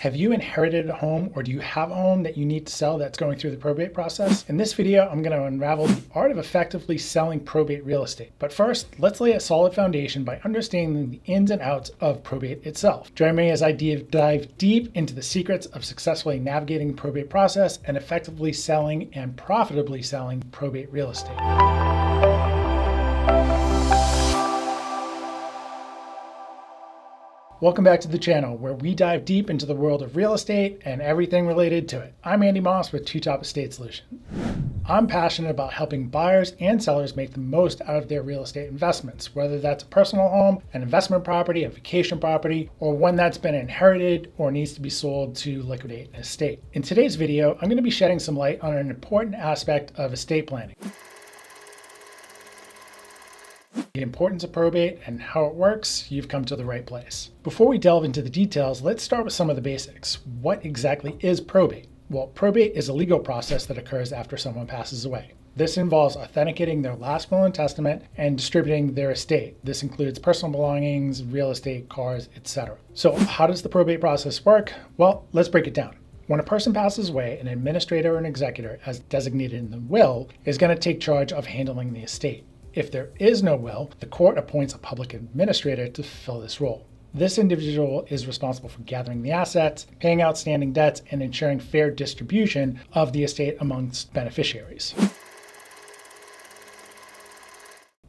Have you inherited a home, or do you have a home that you need to sell that's going through the probate process? In this video, I'm going to unravel the art of effectively selling probate real estate. But first, let's lay a solid foundation by understanding the ins and outs of probate itself. Join me as I dive deep into the secrets of successfully navigating the probate process and effectively selling and profitably selling probate real estate. Welcome back to the channel, where we dive deep into the world of real estate and everything related to it. I'm Andy Moss with Two Top Estate Solutions. I'm passionate about helping buyers and sellers make the most out of their real estate investments, whether that's a personal home, an investment property, a vacation property, or one that's been inherited or needs to be sold to liquidate an estate. In today's video, I'm going to be shedding some light on an important aspect of estate planning: the importance of probate and how it works. You've come to the right place. Before we delve into the details, let's start with some of the basics. What exactly is probate? Well, probate is a legal process that occurs after someone passes away. This involves authenticating their last will and testament and distributing their estate. This includes personal belongings, real estate, cars, etc. So how does the probate process work? Well, let's break it down. When a person passes away, an administrator or an executor, as designated in the will, is going to take charge of handling the estate. If there is no will, the court appoints a public administrator to fill this role. This individual is responsible for gathering the assets, paying outstanding debts, and ensuring fair distribution of the estate amongst beneficiaries.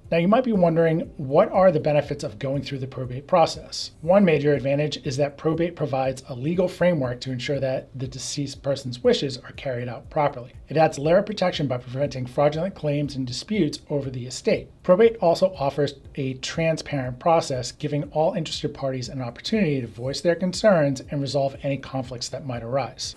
Now, you might be wondering, what are the benefits of going through the probate process? One major advantage is that probate provides a legal framework to ensure that the deceased person's wishes are carried out properly. It adds a layer of protection by preventing fraudulent claims and disputes over the estate. Probate also offers a transparent process, giving all interested parties an opportunity to voice their concerns and resolve any conflicts that might arise.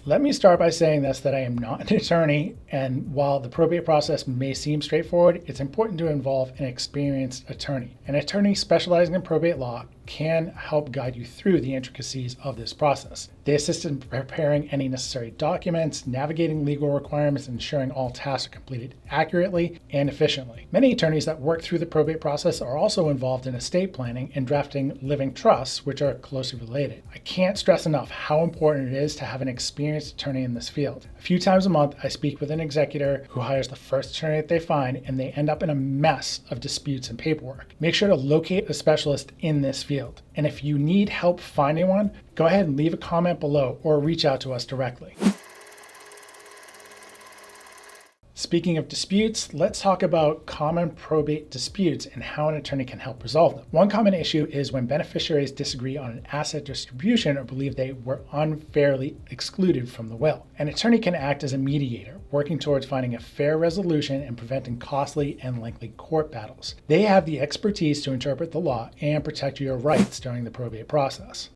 Let me start by saying that I am not an attorney, and while the probate process may seem straightforward, it's important to involve an experienced attorney. An attorney specializing in probate law can help guide you through the intricacies of this process. They assist in preparing any necessary documents, navigating legal requirements, and ensuring all tasks are completed accurately and efficiently. Many attorneys that work through the probate process are also involved in estate planning and drafting living trusts, which are closely related. I can't stress enough how important it is to have an experienced attorney in this field. A few times a month, I speak with an executor who hires the first attorney that they find, and they end up in a mess of disputes and paperwork. Make sure to locate a specialist in this field. And if you need help finding one, go ahead and leave a comment below or reach out to us directly. Speaking of disputes, let's talk about common probate disputes and how an attorney can help resolve them. One common issue is when beneficiaries disagree on an asset distribution or believe they were unfairly excluded from the will. An attorney can act as a mediator, working towards finding a fair resolution and preventing costly and lengthy court battles. They have the expertise to interpret the law and protect your rights during the probate process.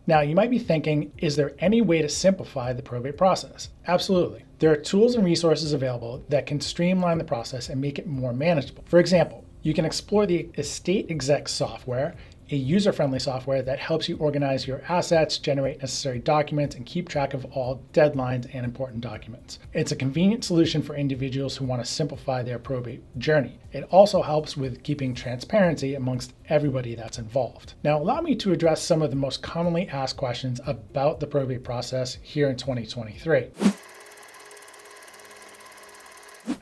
Now, you might be thinking, is there any way to simplify the probate process? Absolutely. There are tools and resources available that can streamline the process and make it more manageable. For example, you can explore the Estate Exec software, a user-friendly software that helps you organize your assets, generate necessary documents, and keep track of all deadlines and important documents. It's a convenient solution for individuals who want to simplify their probate journey. It also helps with keeping transparency amongst everybody that's involved. Now, allow me to address some of the most commonly asked questions about the probate process here in 2023.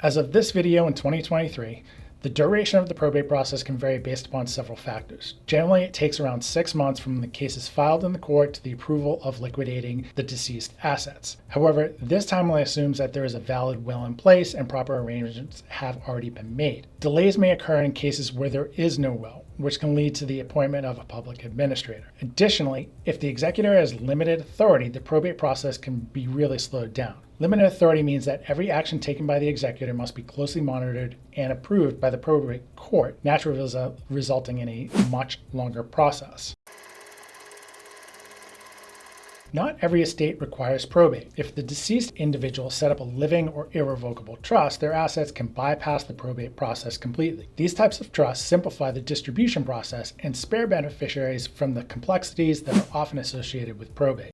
As of this video in 2023, the duration of the probate process can vary based upon several factors. Generally, it takes around 6 months from the case is filed in the court to the approval of liquidating the deceased assets. However, this timeline assumes that there is a valid will in place and proper arrangements have already been made. Delays may occur in cases where there is no will, which can lead to the appointment of a public administrator. Additionally, if the executor has limited authority, the probate process can be really slowed down. Limited authority means that every action taken by the executor must be closely monitored and approved by the probate court, naturally resulting in a much longer process. Not every estate requires probate. If the deceased individual set up a living or irrevocable trust, their assets can bypass the probate process completely. These types of trusts simplify the distribution process and spare beneficiaries from the complexities that are often associated with probate.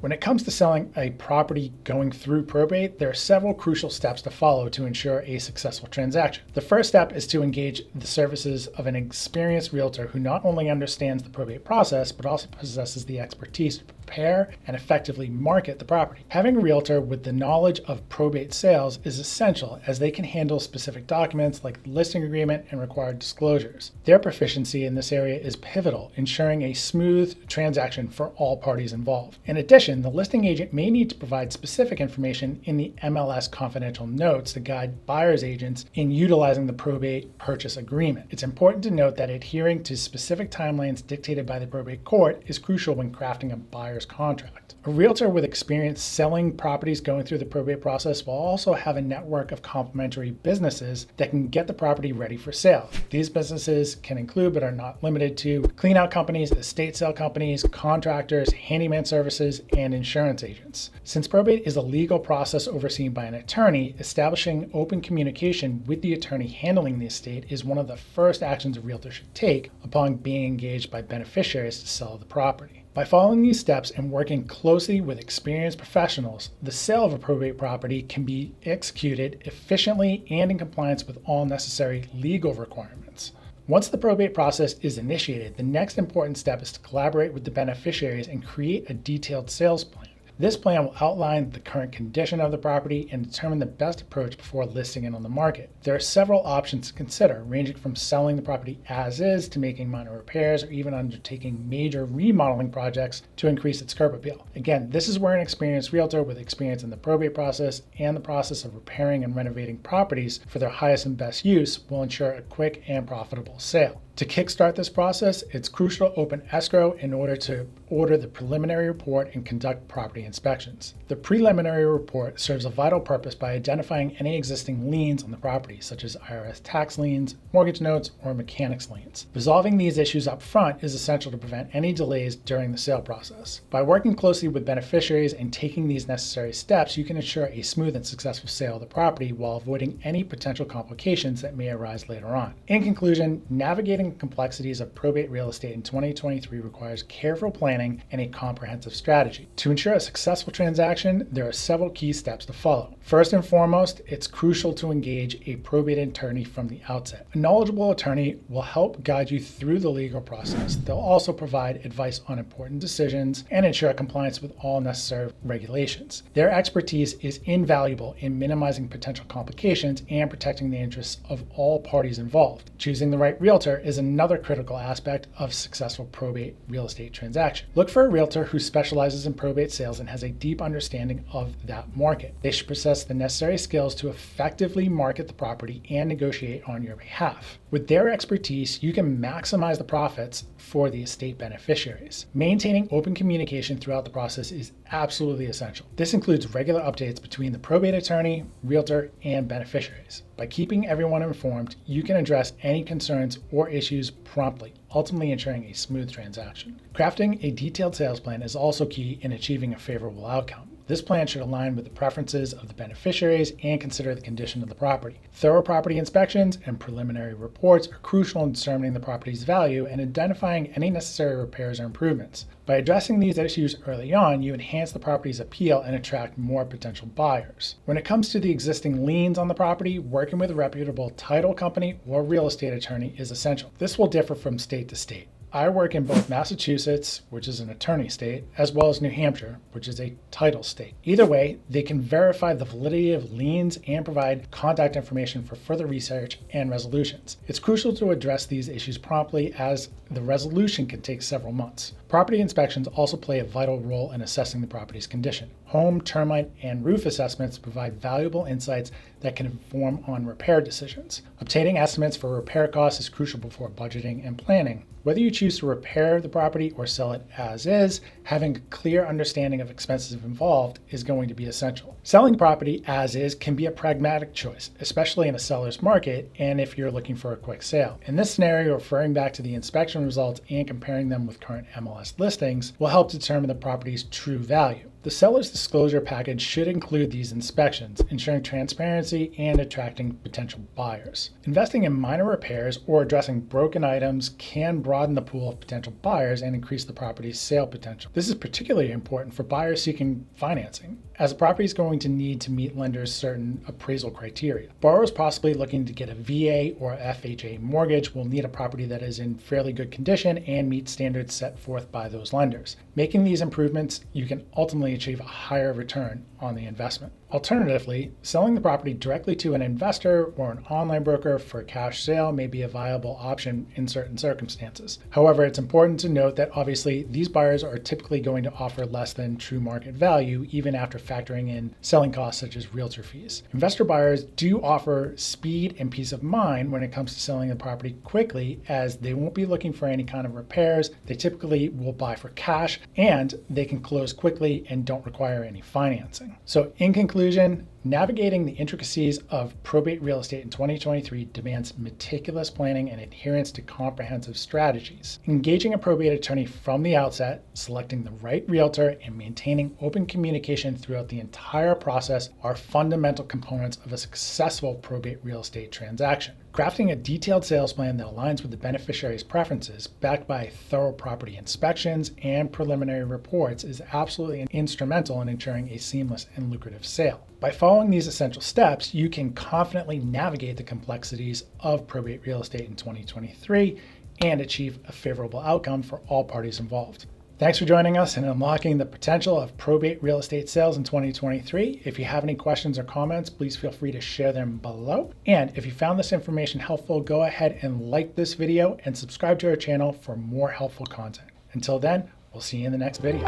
When it comes to selling a property going through probate, there are several crucial steps to follow to ensure a successful transaction. The first step is to engage the services of an experienced realtor who not only understands the probate process, but also possesses the expertise to prepare and effectively market the property. Having a realtor with the knowledge of probate sales is essential, as they can handle specific documents like the listing agreement and required disclosures. Their proficiency in this area is pivotal, ensuring a smooth transaction for all parties involved. In addition, the listing agent may need to provide specific information in the MLS confidential notes to guide buyer's agents in utilizing the probate purchase agreement. It's important to note that adhering to specific timelines dictated by the probate court is crucial when crafting a buyer's contract. A realtor with experience selling properties going through the probate process will also have a network of complementary businesses that can get the property ready for sale. These businesses can include, but are not limited to, clean-out companies, estate sale companies, contractors, handyman services, and insurance agents. Since probate is a legal process overseen by an attorney, establishing open communication with the attorney handling the estate is one of the first actions a realtor should take upon being engaged by beneficiaries to sell the property. By following these steps and working closely with experienced professionals, the sale of a probate property can be executed efficiently and in compliance with all necessary legal requirements. Once the probate process is initiated, the next important step is to collaborate with the beneficiaries and create a detailed sales plan. This plan will outline the current condition of the property and determine the best approach before listing it on the market. There are several options to consider, ranging from selling the property as is to making minor repairs or even undertaking major remodeling projects to increase its curb appeal. Again, this is where an experienced realtor with experience in the probate process and the process of repairing and renovating properties for their highest and best use will ensure a quick and profitable sale. To kickstart this process, it's crucial to open escrow in order to order the preliminary report and conduct property inspections. The preliminary report serves a vital purpose by identifying any existing liens on the property, such as IRS tax liens, mortgage notes, or mechanics liens. Resolving these issues up front is essential to prevent any delays during the sale process. By working closely with beneficiaries and taking these necessary steps, you can ensure a smooth and successful sale of the property while avoiding any potential complications that may arise later on. In conclusion, navigating the complexities of probate real estate in 2023 requires careful planning and a comprehensive strategy. To ensure a successful transaction, there are several key steps to follow. First and foremost, it's crucial to engage a probate attorney from the outset. A knowledgeable attorney will help guide you through the legal process. They'll also provide advice on important decisions and ensure compliance with all necessary regulations. Their expertise is invaluable in minimizing potential complications and protecting the interests of all parties involved. Choosing the right realtor is another critical aspect of successful probate real estate transaction. Look for a realtor who specializes in probate sales and has a deep understanding of that market. They should possess the necessary skills to effectively market the property and negotiate on your behalf. With their expertise, you can maximize the profits for the estate beneficiaries. Maintaining open communication throughout the process is absolutely essential. This includes regular updates between the probate attorney, realtor, and beneficiaries. By keeping everyone informed, you can address any concerns or issues promptly, ultimately ensuring a smooth transaction. Crafting a detailed sales plan is also key in achieving a favorable outcome. This plan should align with the preferences of the beneficiaries and consider the condition of the property. Thorough property inspections and preliminary reports are crucial in determining the property's value and identifying any necessary repairs or improvements. By addressing these issues early on, you enhance the property's appeal and attract more potential buyers. When it comes to the existing liens on the property, working with a reputable title company or real estate attorney is essential. This will differ from state to state. I work in both Massachusetts, which is an attorney state, as well as New Hampshire, which is a title state. Either way, they can verify the validity of liens and provide contact information for further research and resolutions. It's crucial to address these issues promptly, as the resolution can take several months. Property inspections also play a vital role in assessing the property's condition. Home, termite, and roof assessments provide valuable insights that can inform on repair decisions. Obtaining estimates for repair costs is crucial before budgeting and planning. Whether you choose to repair the property or sell it as is, having a clear understanding of expenses involved is going to be essential. Selling property as is can be a pragmatic choice, especially in a seller's market and if you're looking for a quick sale. In this scenario, referring back to the inspection results and comparing them with current MLS listings will help determine the property's true value. The seller's disclosure package should include these inspections, ensuring transparency and attracting potential buyers. Investing in minor repairs or addressing broken items can broaden the pool of potential buyers and increase the property's sale potential. This is particularly important for buyers seeking financing, as a property is going to need to meet lenders' certain appraisal criteria. Borrowers possibly looking to get a VA or FHA mortgage will need a property that is in fairly good condition and meets standards set forth by those lenders. Making these improvements, you can ultimately achieve a higher return on the investment. Alternatively, selling the property directly to an investor or an online broker for a cash sale may be a viable option in certain circumstances. However, it's important to note that obviously these buyers are typically going to offer less than true market value, even after factoring in selling costs such as realtor fees. Investor buyers do offer speed and peace of mind when it comes to selling the property quickly, as they won't be looking for any kind of repairs. They typically will buy for cash, and they can close quickly and don't require any financing. So in conclusion, navigating the intricacies of probate real estate in 2023 demands meticulous planning and adherence to comprehensive strategies. Engaging a probate attorney from the outset, selecting the right realtor, and maintaining open communication throughout the entire process are fundamental components of a successful probate real estate transaction. Crafting a detailed sales plan that aligns with the beneficiary's preferences, backed by thorough property inspections and preliminary reports, is absolutely instrumental in ensuring a seamless and lucrative sale. By following these essential steps, you can confidently navigate the complexities of probate real estate in 2023 and achieve a favorable outcome for all parties involved. Thanks for joining us in unlocking the potential of probate real estate sales in 2023. If you have any questions or comments, please feel free to share them below. And if you found this information helpful, go ahead and like this video and subscribe to our channel for more helpful content. Until then, we'll see you in the next video.